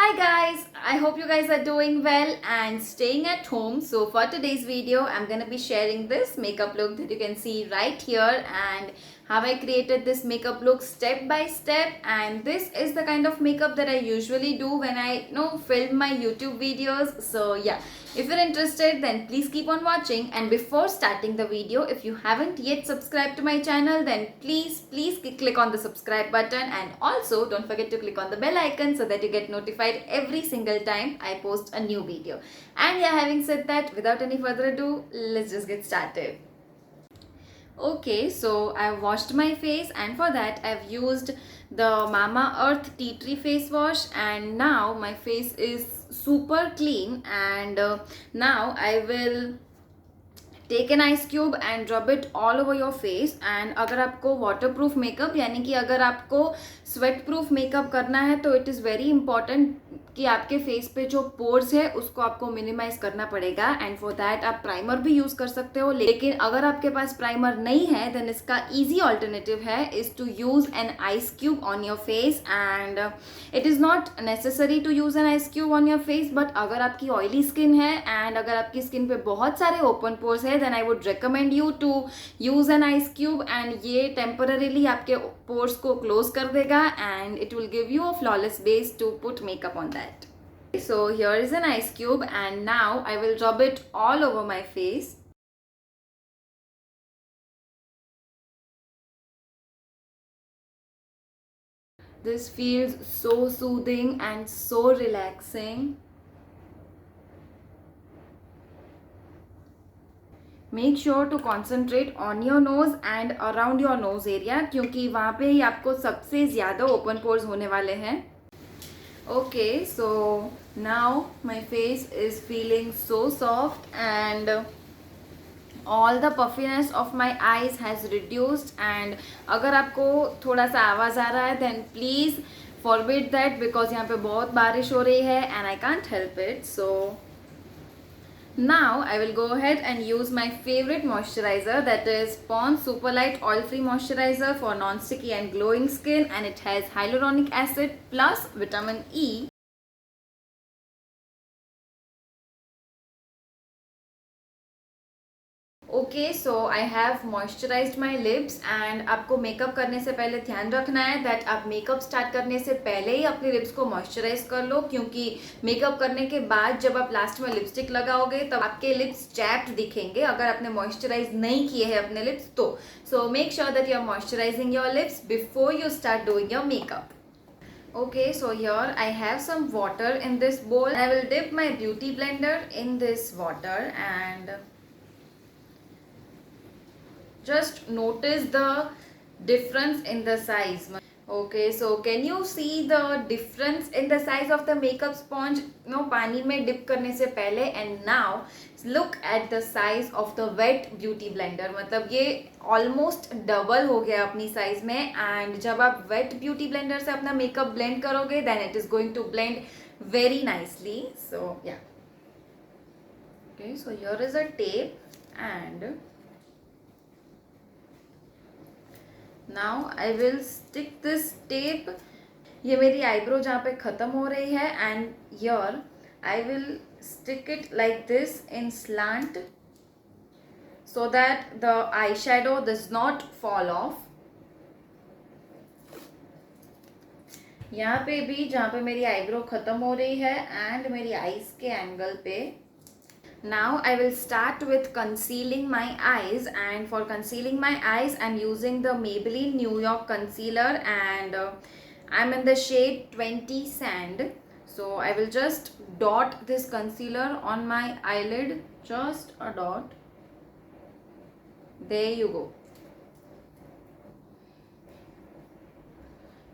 Hi guys, I hope you guys are doing well and staying at home. So for today's video, I'm going to be sharing this makeup look that you can see right here and how I created this makeup look step by step. And this is the kind of makeup that I usually do when I film my YouTube videos. So yeah, if you're interested, then please keep on watching. And before starting the video, if you haven't yet subscribed to my channel, then please click on the subscribe button, and also don't forget to click on the bell icon so that you get notified every single time I post a new video. And yeah, having said that, without any further ado, let's just get started. Okay, so I've washed my face, and for that I've used the Mama Earth Tea Tree face wash, and now my face is super clean. And now I will take an ice cube and rub it all over your face. And अगर आपको water proof makeup यानी कि अगर आपको sweat proof makeup करना है तो it is very important कि आपके फेस पे जो पोर्स है उसको आपको मिनिमाइज करना पड़ेगा. एंड फॉर दैट आप प्राइमर भी यूज कर सकते हो, लेकिन अगर आपके पास प्राइमर नहीं है देन इसका इजी ऑल्टरनेटिव है is to use an ice cube on your face. And it is not necessary to use an ice cube on your face, but अगर आपकी ऑयली स्किन है एंड अगर आपकी स्किन पे बहुत सारे ओपन पोर्स है then I would recommend you to use an ice cube. And ये टेम्पररीली आपके पोर्स को क्लोज कर देगा and it will give you a flawless base to put makeup on that. So here is an ice cube and now I will rub it all over my face. This feels so soothing and so relaxing. Make sure to concentrate on your nose and around your nose area क्योंकि वहाँ पे ही आपको सबसे ज़्यादा open pores होने वाले हैं. Okay, so now my face is feeling so soft and all the puffiness of my eyes has reduced. And अगर आपको थोड़ा सा आवाज़ आ रहा है then please forbid that because यहाँ पे बहुत बारिश हो रही है and I can't help it. So now I will go ahead and use my favorite moisturizer, that is Pond's Super Light Oil Free Moisturizer for non-sticky and glowing skin, and it has hyaluronic acid plus vitamin E. Okay, so I have moisturised my lips. And आपको makeup करने से पहले ध्यान रखना है that आप makeup start करने से पहले ही अपने लिप्स को मॉइस्चराइज कर लो, क्योंकि मेकअप करने के बाद जब आप लास्ट में लिपस्टिक लगाओगे तब आपके लिप्स चैप्ड दिखेंगे अगर आपने मॉइस्चराइज नहीं किए हैं अपने लिप्स तो. So make sure that you are moisturising your lips before you start doing your makeup. Okay, so here I have some water in this bowl. I will dip my beauty blender in this water and just notice the difference in the size. Okay, so can you see the difference in the size of the makeup sponge पानी में dip करने से पहले, and now look at the size of the wet beauty blender. मतलब ये almost double हो गया अपनी साइज में. एंड जब आप वेट ब्यूटी ब्लेंडर से अपना मेकअप ब्लेंड करोगे then it is going to blend very nicely. So या okay, so here is a tape and now I will stick this tape. ये मेरी आईब्रो जहाँ पे ख़त्म हो रही है and here I will stick it like this in slant so that the eyeshadow does not fall off. यहाँ पे भी जहाँ पे मेरी आईब्रो ख़त्म हो रही है एंड मेरी आईज के एंगल पे. Now I will start with concealing my eyes, and for concealing my eyes I'm using the Maybelline New York concealer and I'm in the shade 20 Sand. So I will just dot this concealer on my eyelid, just a dot. There you go.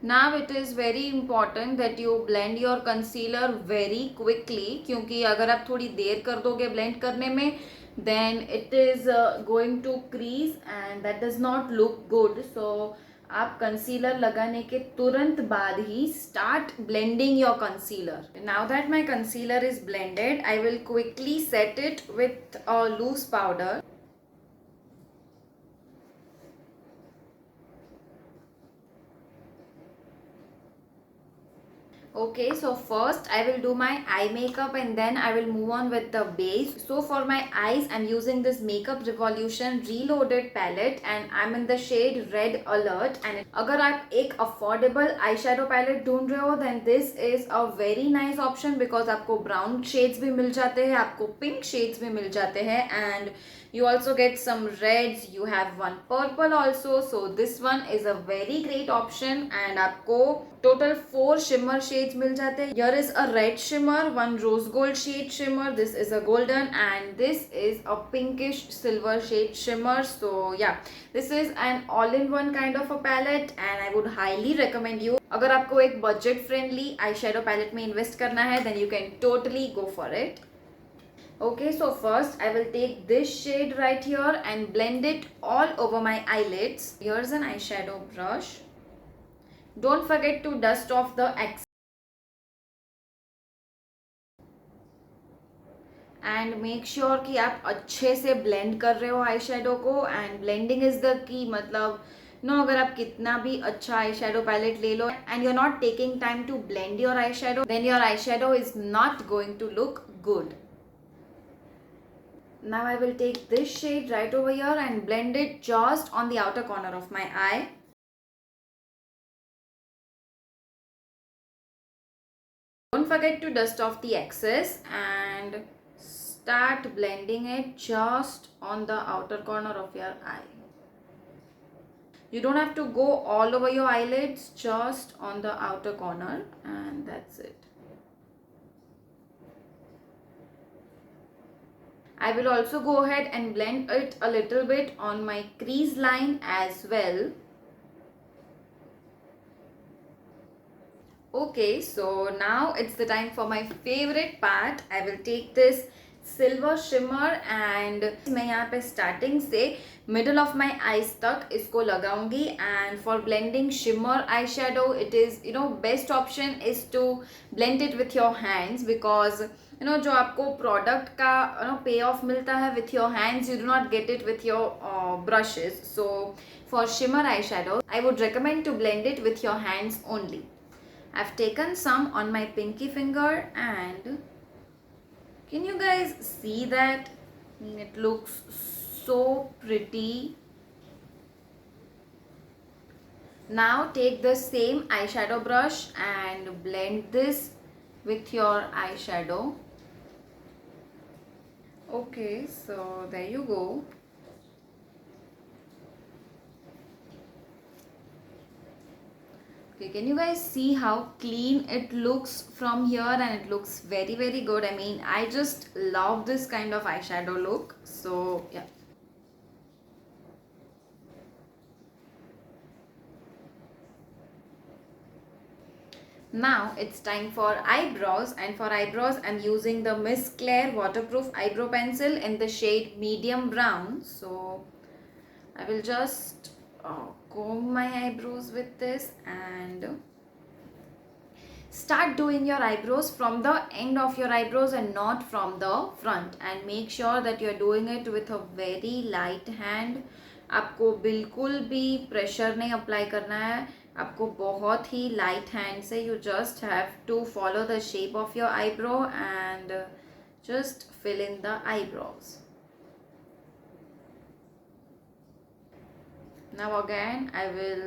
Now it is very important that you blend your concealer very quickly, क्योंकि अगर आप थोड़ी देर कर दोगे blend करने में then it is going to crease and that does not look good. So आप concealer लगाने के तुरंत बाद ही start blending your concealer. Now that my concealer is blended, I will quickly set it with a loose powder. Okay, so first I will do my eye makeup and then I will move on with the base. So for my eyes, I'm using this Makeup Revolution Reloaded palette and I'm in the shade Red Alert. And अगर आप एक affordable eyeshadow palette ढूंढ रहे हो, then this is a very nice option because आपको brown shades भी मिल जाते हैं, आपको pink shades भी मिल जाते हैं, and you also get some reds, you have one purple also, so this one is a very great option. And आपको total 4 shimmer shades मिल जाते हैं. Here is a red shimmer, one rose gold shade shimmer, this is a golden, and this is a pinkish silver shade shimmer. So yeah, this is an all-in-one kind of a palette and I would highly recommend you. अगर आपको एक budget friendly eyeshadow palette में invest करना है, then you can totally go for it. Okay, so first I will take this shade right here and blend it all over my eyelids. Here's an eyeshadow brush. Don't forget to dust off the excess and make sure कि आप अच्छे से blend कर रहे हो eyeshadow को. And blending is the key. मतलब no अगर आप कितना भी अच्छा आई शेडो पैलेट ले लो and you're not taking time to blend your eyeshadow, then your eyeshadow is not going to look good. Now I will take this shade right over here and blend it just on the outer corner of my eye. Don't forget to dust off the excess and start blending it just on the outer corner of your eye. You don't have to go all over your eyelids, just on the outer corner, and that's it. I will also go ahead and blend it a little bit on my crease line as well. Okay, so now it's the time for my favorite part. I will take this silver shimmer and मैं यहाँ पे starting से middle of my eyes तक इसको लगाऊंगी. And for blending shimmer eyeshadow, it is best option is to blend it with your hands because जो आपको product का pay off मिलता है with your hands, you do not get it with your brushes. So for shimmer eyeshadow, I would recommend to blend it with your hands only. I've taken some on my pinky finger and can you guys see that? I mean, it looks so pretty. Now take the same eyeshadow brush and blend this with your eyeshadow. Okay, so there you go. Okay, can you guys see how clean it looks from here, and it looks very very good. I mean, I just love this kind of eyeshadow look. So yeah. Now it's time for eyebrows, and for eyebrows I'm using the Miss Claire waterproof eyebrow pencil in the shade medium brown. So I will just comb my eyebrows with this and start doing your eyebrows from the end of your eyebrows and not from the front. And make sure that you're doing it with a very light hand. आपको बिल्कुल भी pressure नहीं apply करना है, आपको बहुत ही light hand से you just have to follow the shape of your eyebrow and just fill in the eyebrows. Now again I will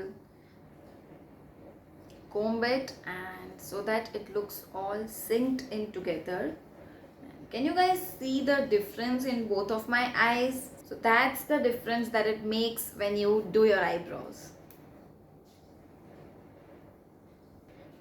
comb it and so that it looks all synced in together. Can you guys see the difference in both of my eyes? So that's the difference that it makes when you do your eyebrows.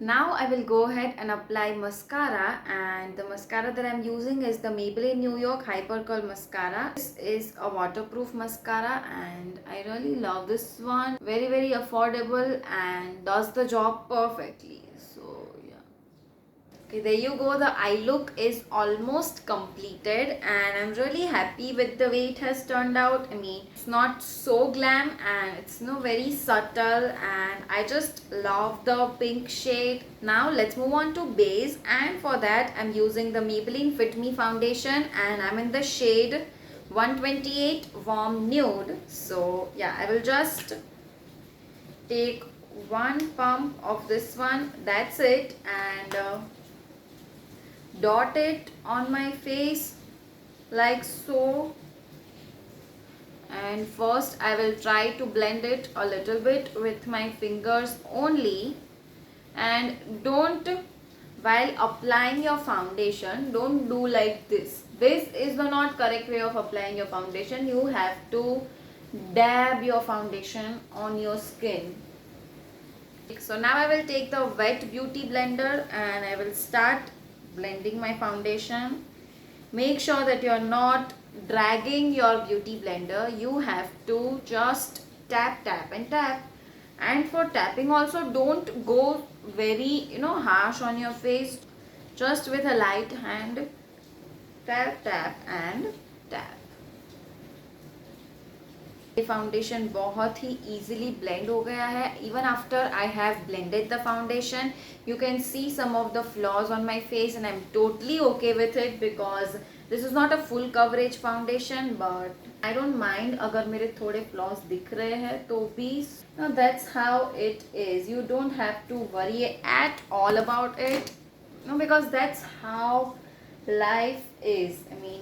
Now I will go ahead and apply mascara, and the mascara that I'm using is the Maybelline New York Hyper Curl Mascara. This is a waterproof mascara and I really love this one. Very very affordable and does the job perfectly. So yeah. Okay, there you go. The eye look is almost completed and I'm really happy with the way it has turned out. I mean, it's not so glam and it's very subtle and I just love the pink shade. Now let's move on to base, and for that I'm using the Maybelline Fit Me foundation and I'm in the shade 128 Warm Nude. So yeah, I will just take one pump of this one, that's it, and dot it on my face like so. And first I will try to blend it a little bit with my fingers only. And don't, while applying your foundation, don't do like this is the not correct way of applying your foundation. You have to dab your foundation on your skin. So now I will take the wet beauty blender and I will start blending my foundation. Make sure that you're not dragging your beauty blender. You have to just tap and tap. And for tapping also, don't go very harsh on your face. Just with a light hand, tap and tap. ये foundation बहुत ही easily blend हो गया है. Even after I have blended the foundation, you can see some of the flaws on my face and I'm totally okay with it because this is not a full coverage foundation, but I don't mind अगर मेरे थोड़े flaws दिख रहे हैं तो भी. No, that's how it is. You don't have to worry at all about it. No, because that's how life is. I mean,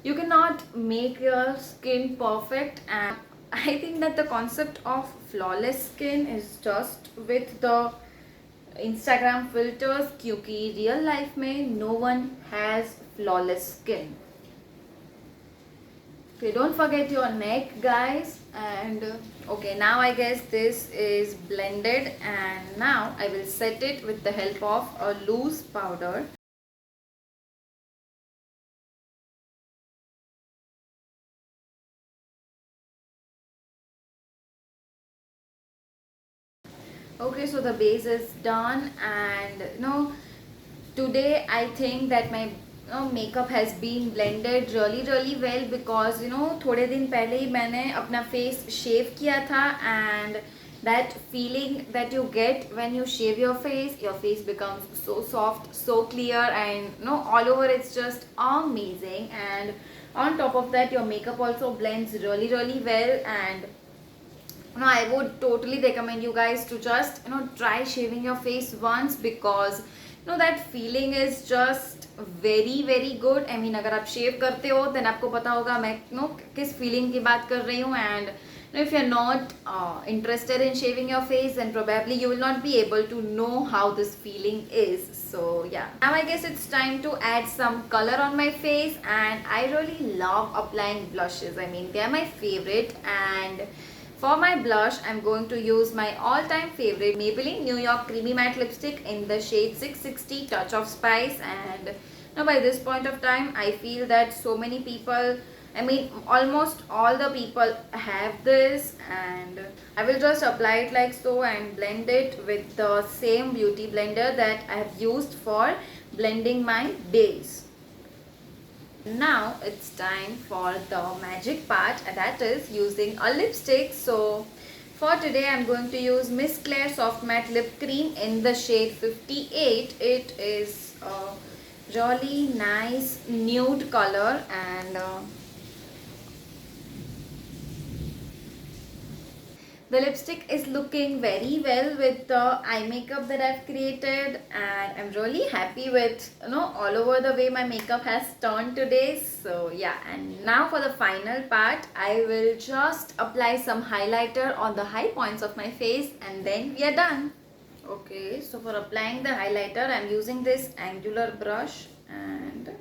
you cannot make your skin perfect, and I think that the concept of flawless skin is just with the Instagram filters, क्योंकि real life में no one has flawless skin. Okay, don't forget your neck, guys. And okay, now I guess this is blended, and now I will set it with the help of a loose powder. Okay, so the base is done, and today I think that my makeup has been blended really well because थोड़े दिन पहले ही मैंने अपना face shave किया था, and that feeling that you get when you shave your face becomes so soft, so clear, and all over it's just amazing. And on top of that, your makeup also blends really well. And I would totally recommend you guys to just try shaving your face once because that feeling is just very good. I mean, अगर आप shave करते हो then आपको पता होगा मैं किस feeling की बात कर रही हूँ. And if you're not interested in shaving your face, then probably you will not be able to know how this feeling is. So yeah, now I guess it's time to add some color on my face, and I really love applying blushes. I mean, they are my favorite. And for my blush, I'm going to use my all-time favorite Maybelline New York Creamy Matte Lipstick in the shade 660 Touch of Spice. And now by this point of time, I feel that so many people, I mean almost all the people have this, and I will just apply it like so and blend it with the same beauty blender that I have used for blending my base. Now it's time for the magic part, that is using a lipstick. So for today I'm going to use Miss Claire Soft Matte Lip Cream in the shade 58. It is a really nice nude color, and the lipstick is looking very well with the eye makeup that I've created, and I'm really happy with all over the way my makeup has turned today. So yeah, and now for the final part, I will just apply some highlighter on the high points of my face, and then we are done. Okay, so for applying the highlighter, I'm using this angular brush, and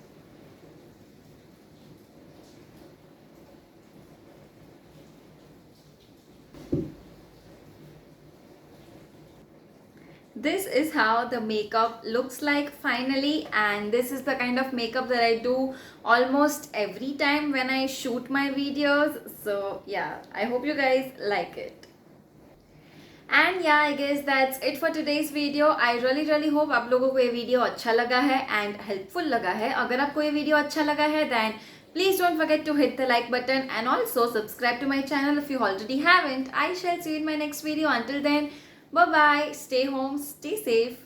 this is how the makeup looks like finally. And this is the kind of makeup that I do almost every time when I shoot my videos. So yeah, I hope you guys like it. And yeah, I guess that's it for today's video. I really hope आप लोगों को ये video अच्छा लगा है and helpful लगा है. अगर आपको ये वीडियो अच्छा लगा है then please don't forget to hit the like button and also subscribe to my channel if you already haven't. I shall see you in my next video. Until then, bye bye, stay home, stay safe.